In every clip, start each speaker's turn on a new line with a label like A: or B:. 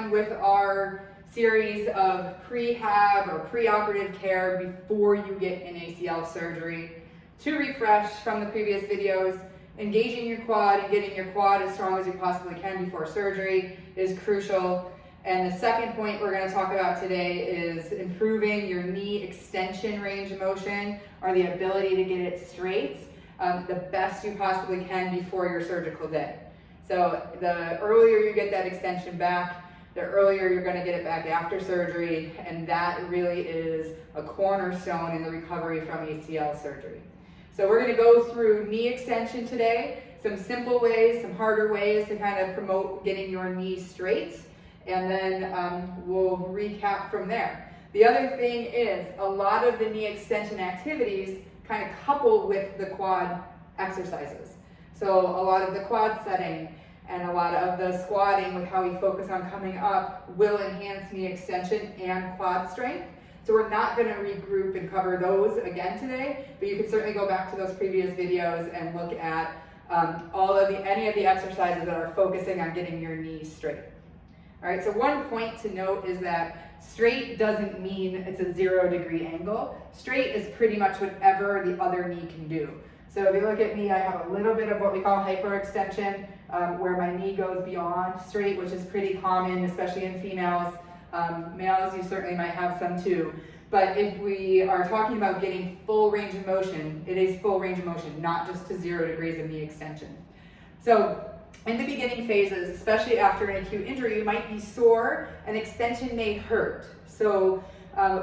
A: on with our series of prehab or preoperative care before you get an ACL surgery. To refresh from the previous videos, engaging your quad and getting your quad as strong as you possibly can before surgery is crucial. And the second point we're going to talk about today is improving your knee extension range of motion, or the ability to get it straight the best you possibly can before your surgical day. So the earlier you get that extension back, the earlier you're going to get it back after surgery, and that really is a cornerstone in the recovery from ACL surgery. So we're going to go through knee extension today, some simple ways, some harder ways to kind of promote getting your knee straight, and then we'll recap from there. The other thing is, a lot of the knee extension activities kind of couple with the quad exercises. So a lot of the quad setting and a lot of the squatting with how we focus on coming up will enhance knee extension and quad strength. So we're not going to regroup and cover those again today, but you can certainly go back to those previous videos and look at any of the exercises that are focusing on getting your knees straight. All right, so one point to note is that straight doesn't mean it's a 0-degree angle. Straight is pretty much whatever the other knee can do. So if you look at me, I have a little bit of what we call hyperextension, where my knee goes beyond straight, which is pretty common, especially in females. Males, you certainly might have some too. But if we are talking about getting full range of motion, it is full range of motion, not just to 0 degrees of knee extension. So in the beginning phases, especially after an acute injury, you might be sore and extension may hurt. So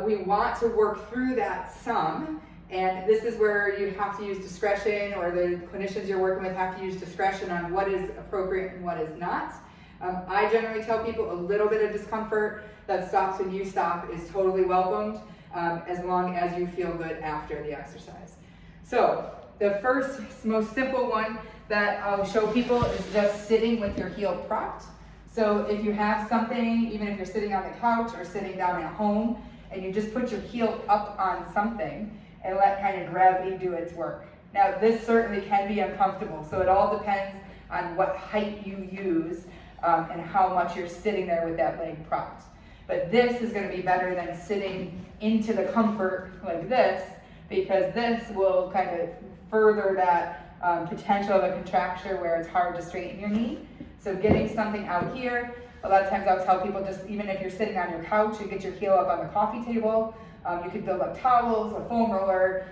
A: we want to work through that some. And this is where you have to use discretion, or the clinicians you're working with have to use discretion on what is appropriate and what is not. I generally tell people a little bit of discomfort that stops when you stop is totally welcomed, as long as you feel good after the exercise. So the first, most simple one that I'll show people is just sitting with your heel propped. So if you have something, even if you're sitting on the couch or sitting down at home, and you just put your heel up on something and let kind of gravity do its work. Now this certainly can be uncomfortable, so it all depends on what height you use and how much you're sitting there with that leg propped. But this is going to be better than sitting into the comfort like this, because this will kind of further that potential of a contracture where it's hard to straighten your knee. So getting something out here, a lot of times I'll tell people, just even if you're sitting on your couch, you get your heel up on the coffee table. You could build up towels, a foam roller,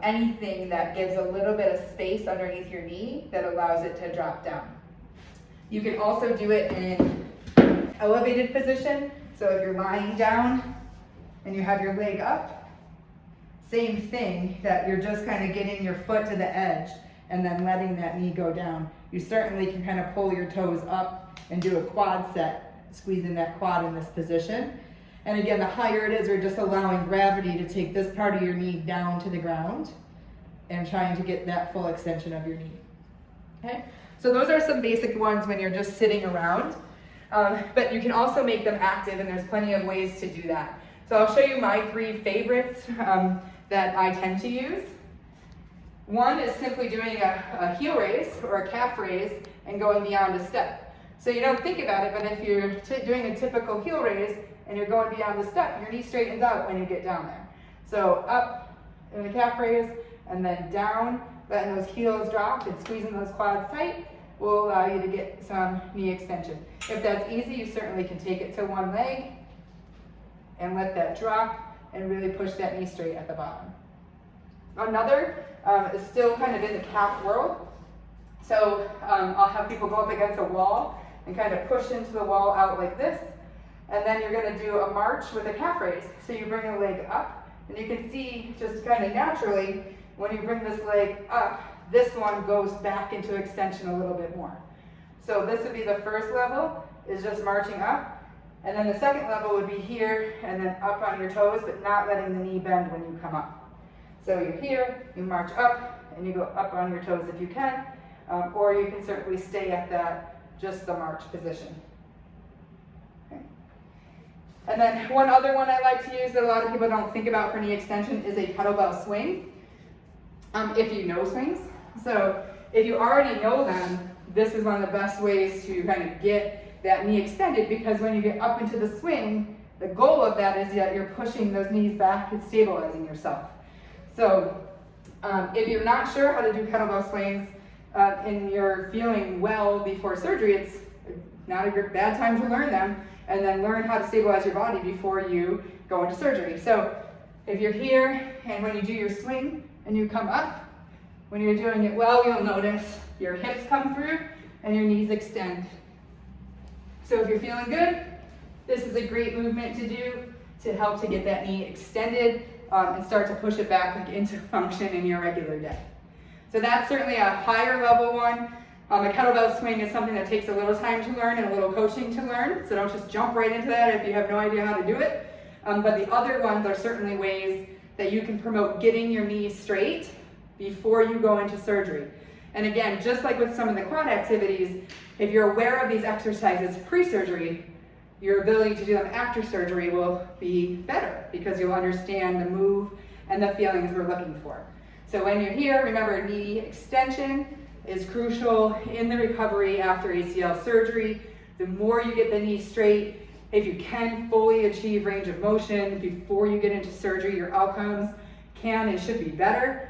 A: anything that gives a little bit of space underneath your knee that allows it to drop down. You can also do it in elevated position. So if you're lying down and you have your leg up, same thing, that you're just kind of getting your foot to the edge and then letting that knee go down. You certainly can kind of pull your toes up and do a quad set, squeezing that quad in this position. And again, the higher it is, you're just allowing gravity to take this part of your knee down to the ground and trying to get that full extension of your knee. Okay? So those are some basic ones when you're just sitting around. But you can also make them active, and there's plenty of ways to do that. So I'll show you my 3 favorites that I tend to use. One is simply doing a heel raise or a calf raise and going beyond a step. So you don't think about it, but if you're doing a typical heel raise and you're going beyond the step, your knee straightens out when you get down there. So up in the calf raise and then down, letting those heels drop and squeezing those quads tight will allow you to get some knee extension. If that's easy, you certainly can take it to one leg and let that drop and really push that knee straight at the bottom. Another is still kind of in the calf world. So I'll have people go up against a wall and kind of push into the wall out like this. And then you're going to do a march with a calf raise. So you bring a leg up, and you can see just kind of naturally when you bring this leg up, this one goes back into extension a little bit more. So this would be the first level, is just marching up. And then the second level would be here and then up on your toes, but not letting the knee bend when you come up. So you're here, you march up, and you go up on your toes if you can, or you can certainly stay at that, just the march position. Okay. And then one other one I like to use that a lot of people don't think about for knee extension is a kettlebell swing, if you know swings. So if you already know them, this is one of the best ways to kind of get that knee extended, because when you get up into the swing, the goal of that is that you're pushing those knees back and stabilizing yourself. So if you're not sure how to do kettlebell swings and you're feeling well before surgery, it's not a bad time to learn them, and then learn how to stabilize your body before you go into surgery. So if you're here and when you do your swing and you come up, when you're doing it well, you'll notice your hips come through and your knees extend. So if you're feeling good, this is a great movement to do to help to get that knee extended and start to push it back into function in your regular day. So that's certainly a higher level one. A kettlebell swing is something that takes a little time to learn and a little coaching to learn, so don't just jump right into that if you have no idea how to do it. But the other ones are certainly ways that you can promote getting your knees straight before you go into surgery. And again, just like with some of the quad activities, if you're aware of these exercises pre-surgery, your ability to do them after surgery will be better because you'll understand the move and the feelings we're looking for. So when you're here, remember knee extension is crucial in the recovery after ACL surgery. The more you get the knee straight, if you can fully achieve range of motion before you get into surgery, your outcomes can and should be better.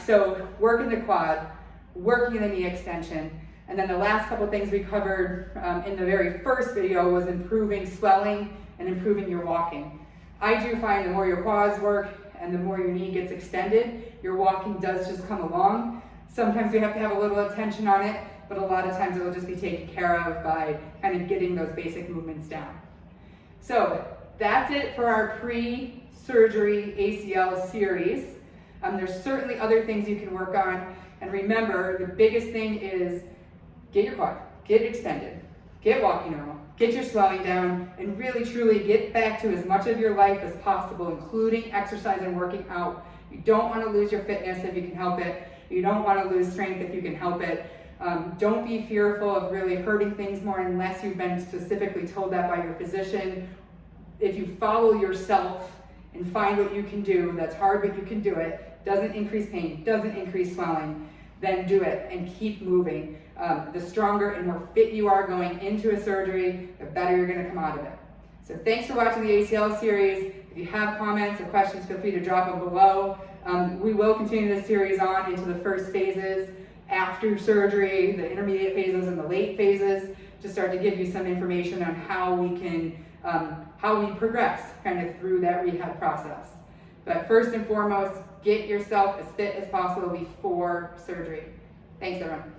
A: So working the quad, working the knee extension, and then the last couple things we covered in the very first video was improving swelling and improving your walking. I do find the more your quads work and the more your knee gets extended, your walking does just come along. Sometimes we have to have a little attention on it, but a lot of times it will just be taken care of by kind of getting those basic movements down. So that's it for our pre-surgery ACL series. There's certainly other things you can work on. And remember, the biggest thing is get your quad, get extended, get walking normal, get your swelling down, and really truly get back to as much of your life as possible, including exercise and working out. You don't want to lose your fitness if you can help it. You don't want to lose strength if you can help it. Don't be fearful of really hurting things more unless you've been specifically told that by your physician. If you follow yourself and find what you can do, that's hard but you can do it, doesn't increase pain, doesn't increase swelling, then do it and keep moving. The stronger and more fit you are going into a surgery, the better you're going to come out of it. So thanks for watching the ACL series. If you have comments or questions, feel free to drop them below. We will continue this series on into the first phases after surgery, the intermediate phases and the late phases, to start to give you some information on how we can, how we progress kind of through that rehab process. But first and foremost, get yourself as fit as possible before surgery. Thanks, everyone.